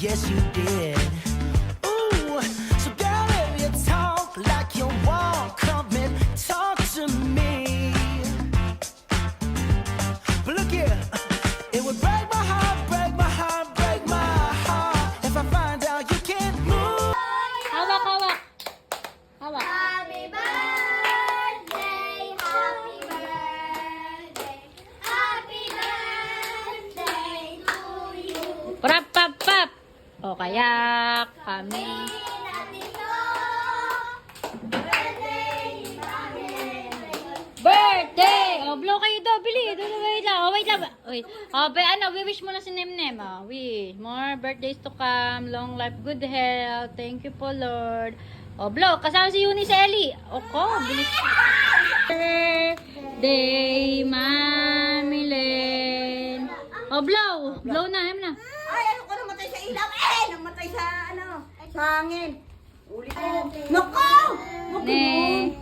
yes you did. Ooh, so girl, if you talk like you walk, come and talk to me. But look here, it would break my heart, break my heart, break my heart if I find out you can't move. Hawak, hawak. Hawak. Happy birthday, happy birthday, happy birthday to you. Prap, pap, pap. O kaya kami. Birthday! O, blow kayo daw. Bili. Wait lang. O, wait lang. Wait. O, we wish mo na si Nem-Nem. O, wish. More birthdays to come. Long life, good health. Thank you po, Lord. O, blow. Kasama si Eunice Ellie. O, ko. Bilis. Birthday, Mami Len. O, blow. Blow na. Hem na. Ay, ano ko namatay sa ilaw? Namatay sa sa hangin. Ulit ko. Nako! Ne.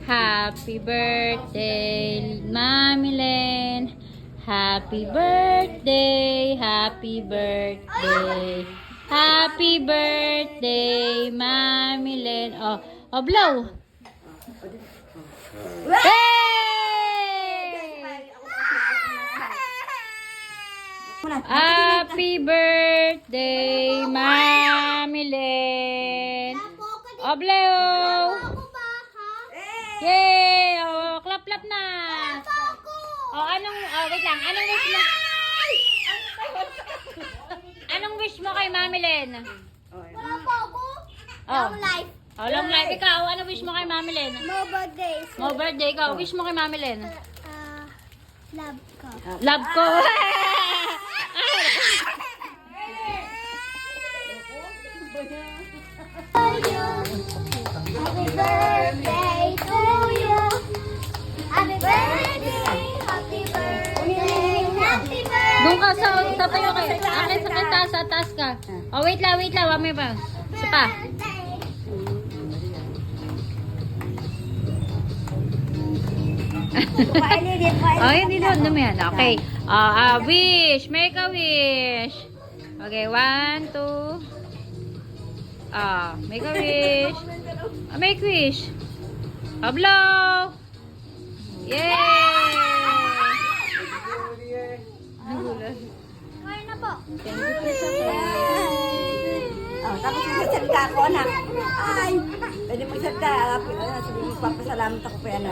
Happy birthday, Mami Len. Happy birthday, happy birthday. Happy birthday, Mami Len. Oh, blow. Hey! Happy birthday, Mami Len. Oh, blow. Yay! Oh, clap na. Wait lang. Anong wish mo? Anong wish mo kay Mami Len? Wala po ako. Oh. Long life. Oh, long life. Ikaw, ano wish mo kay Mami Len? No birthdays. Mo birthday ikaw. Wish mo kay Mami Len? Love ko. Love ko. Happy birthday to you. Happy birthday. Happy birthday. Happy birthday. Doon ka sa tayo kayo. Akit sa taas ka. Oh, wait lang. Wame pa. Isa pa. Oh, hindi doon. Ano yan? Okay. Wish. Make a wish. Okay, 1, 2. Make a wish. Make wish. Blow. Yay! Kaya na po. Tapos magsasalita ako, anak. Ay, pwede magsalita. Sabi mo, papasalamat ako pa yan.